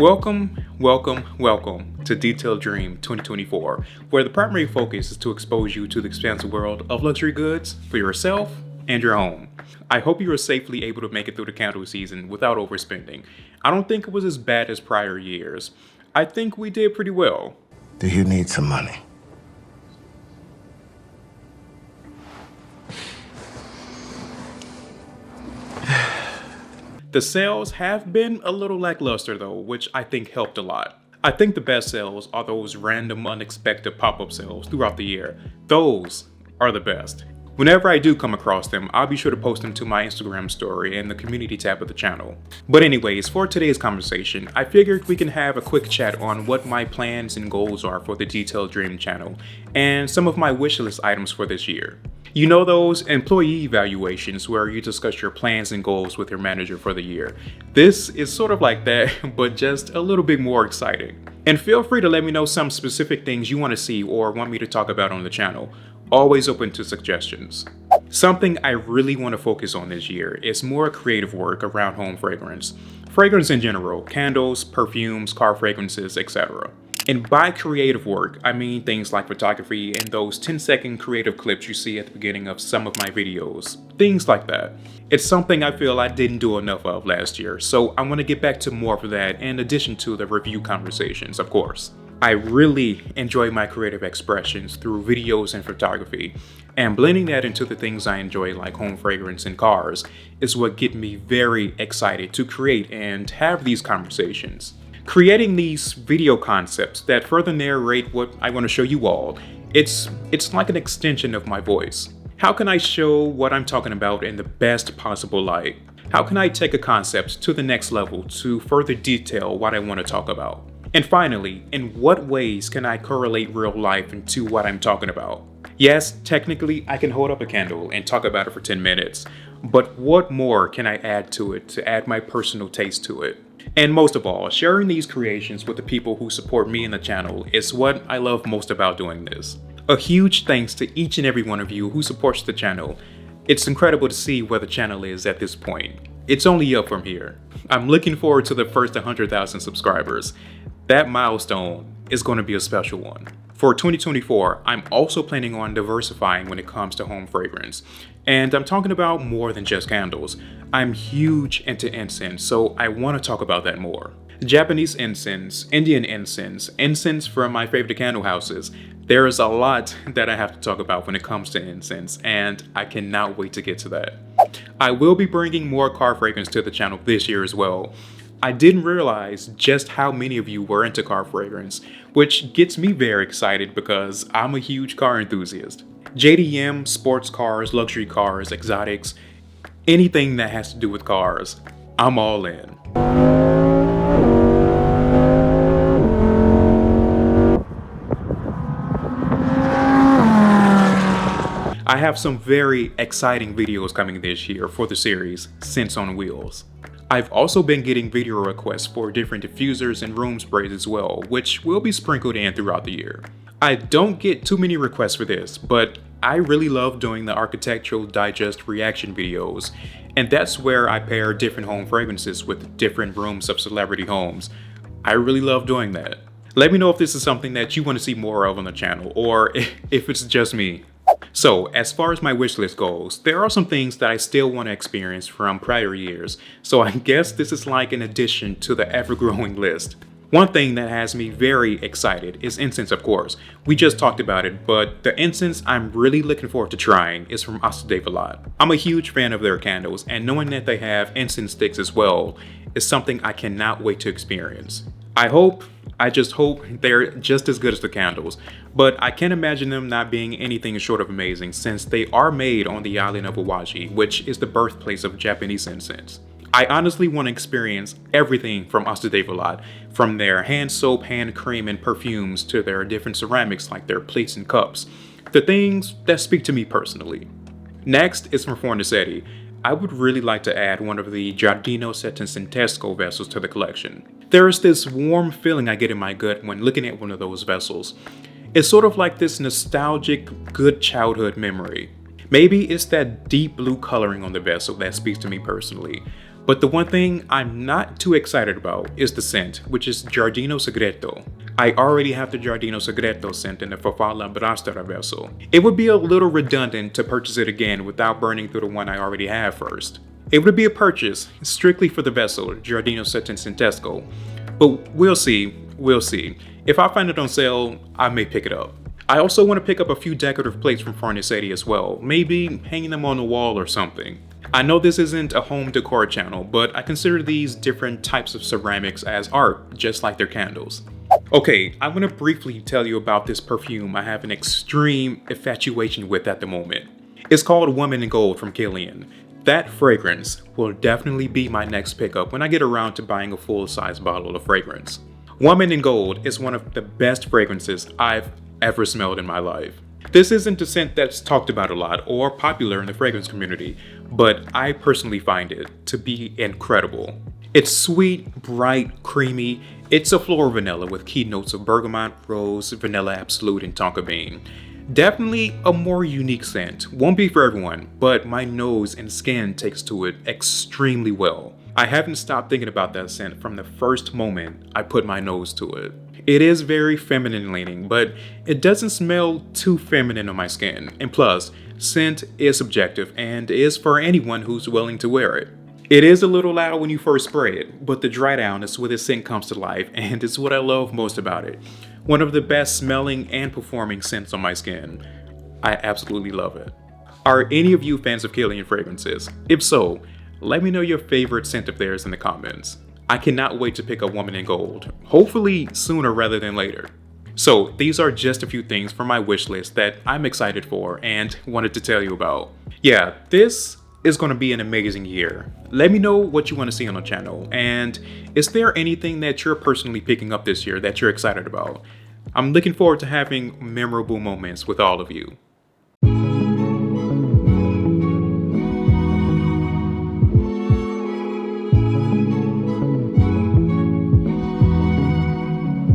Welcome to Detailed Dream 2024, where the primary focus is to expose you to the expansive world of luxury goods for yourself and your home. I hope you were safely able to make it through the candle season without overspending. I don't think it was as bad as prior years. I think we did pretty well. Do you need some money? The sales have been a little lackluster though, which I think helped a lot. I think the best sales are those random unexpected pop-up sales throughout the year. Those are the best. Whenever I do come across them, I'll be sure to post them to my Instagram story and the community tab of the channel. But anyways, for today's conversation, I figured we can have a quick chat on what my plans and goals are for the Detailed Dream channel and some of my wishlist items for this year. You know those employee evaluations where you discuss your plans and goals with your manager for the year. This is sort of like that, but just a little bit more exciting. And feel free to let me know some specific things you want to see or want me to talk about on the channel. Always open to suggestions. Something I really want to focus on this year is more creative work around home fragrance. Fragrance in general, candles, perfumes, car fragrances, etc. And by creative work, I mean things like photography and those 10-second creative clips you see at the beginning of some of my videos. Things like that. It's something I feel I didn't do enough of last year, so I want to get back to more of that in addition to the review conversations, of course. I really enjoy my creative expressions through videos and photography, and blending that into the things I enjoy like home fragrance and cars is what gets me very excited to create and have these conversations. Creating these video concepts that further narrate what I want to show you all, it's like an extension of my voice. How can I show what I'm talking about in the best possible light? How can I take a concept to the next level to further detail what I want to talk about? And finally, in what ways can I correlate real life into what I'm talking about? Yes, technically I can hold up a candle and talk about it for 10 minutes, but what more can I add to it to add my personal taste to it? And most of all, sharing these creations with the people who support me in the channel is what I love most about doing this. A huge thanks to each and every one of you who supports the channel. It's incredible to see where the channel is at this point. It's only up from here. I'm looking forward to the first 100,000 subscribers. That milestone is going to be a special one. For 2024, I'm also planning on diversifying when it comes to home fragrance. And I'm talking about more than just candles. I'm huge into incense, so I want to talk about that more. Japanese incense, Indian incense, incense from my favorite candle houses. There is a lot that I have to talk about when it comes to incense, and I cannot wait to get to that. I will be bringing more car fragrance to the channel this year as well. I didn't realize just how many of you were into car fragrance, which gets me very excited because I'm a huge car enthusiast. JDM, sports cars, luxury cars, exotics, anything that has to do with cars, I'm all in. I have some very exciting videos coming this year for the series Scents on Wheels. I've also been getting video requests for different diffusers and room sprays as well, which will be sprinkled in throughout the year. I don't get too many requests for this, but I really love doing the architectural digest reaction videos, and that's where I pair different home fragrances with different rooms of celebrity homes. I really love doing that. Let me know if this is something that you want to see more of on the channel, or if it's just me. So, as far as my wishlist goes, there are some things that I still want to experience from prior years, so I guess this is like an addition to the ever-growing list. One thing that has me very excited is incense, of course. We just talked about it, but the incense I'm really looking forward to trying is from detaileddream. I'm a huge fan of their candles, and knowing that they have incense sticks as well is something I cannot wait to experience. I just hope they're just as good as the candles, but I can't imagine them not being anything short of amazing since they are made on the island of Hawaii, which is the birthplace of Japanese incense. I honestly want to experience everything from detaileddream, from their hand soap, hand cream, and perfumes to their different ceramics like their plates and cups, the things that speak to me personally. Next is from Fornasetti. I would really like to add one of the Giardino Settecentesco vessels to the collection. There is this warm feeling I get in my gut when looking at one of those vessels. It's sort of like this nostalgic, good childhood memory. Maybe it's that deep blue coloring on the vessel that speaks to me personally. But the one thing I'm not too excited about is the scent, which is Giardino Segreto. I already have the Giardino Segreto scent in the Farfalla Brastara vessel. It would be a little redundant to purchase it again without burning through the one I already have first. It would be a purchase strictly for the vessel, Giardino Settecentesco, but we'll see. If I find it on sale, I may pick it up. I also want to pick up a few decorative plates from Fornasetti as well, maybe hanging them on the wall or something. I know this isn't a home decor channel, but I consider these different types of ceramics as art, just like their candles. Okay, I want to briefly tell you about this perfume I have an extreme infatuation with at the moment. It's called Woman in Gold from Kilian. That fragrance will definitely be my next pickup when I get around to buying a full-size bottle of fragrance. Woman in Gold is one of the best fragrances I've ever smelled in my life. This isn't a scent that's talked about a lot or popular in the fragrance community, but I personally find it to be incredible. It's sweet, bright, creamy. It's a floral vanilla with key notes of bergamot, rose, vanilla absolute, and tonka bean. Definitely a more unique scent. Won't be for everyone, but my nose and skin takes to it extremely well. I haven't stopped thinking about that scent from the first moment I put my nose to it. It is very feminine leaning, but it doesn't smell too feminine on my skin. And plus, scent is subjective and is for anyone who's willing to wear it. It is a little loud when you first spray it, but the dry down is where the scent comes to life, and it's what I love most about it. One of the best smelling and performing scents on my skin. I absolutely love it. Are any of you fans of Kilian fragrances? If so, let me know your favorite scent of theirs in the comments. I cannot wait to pick up Woman in Gold, hopefully sooner rather than later. So these are just a few things from my wish list that I'm excited for and wanted to tell you about. Yeah, this is going to be an amazing year. Let me know what you want to see on the channel, and is there anything that you're personally picking up this year that you're excited about? I'm looking forward to having memorable moments with all of you.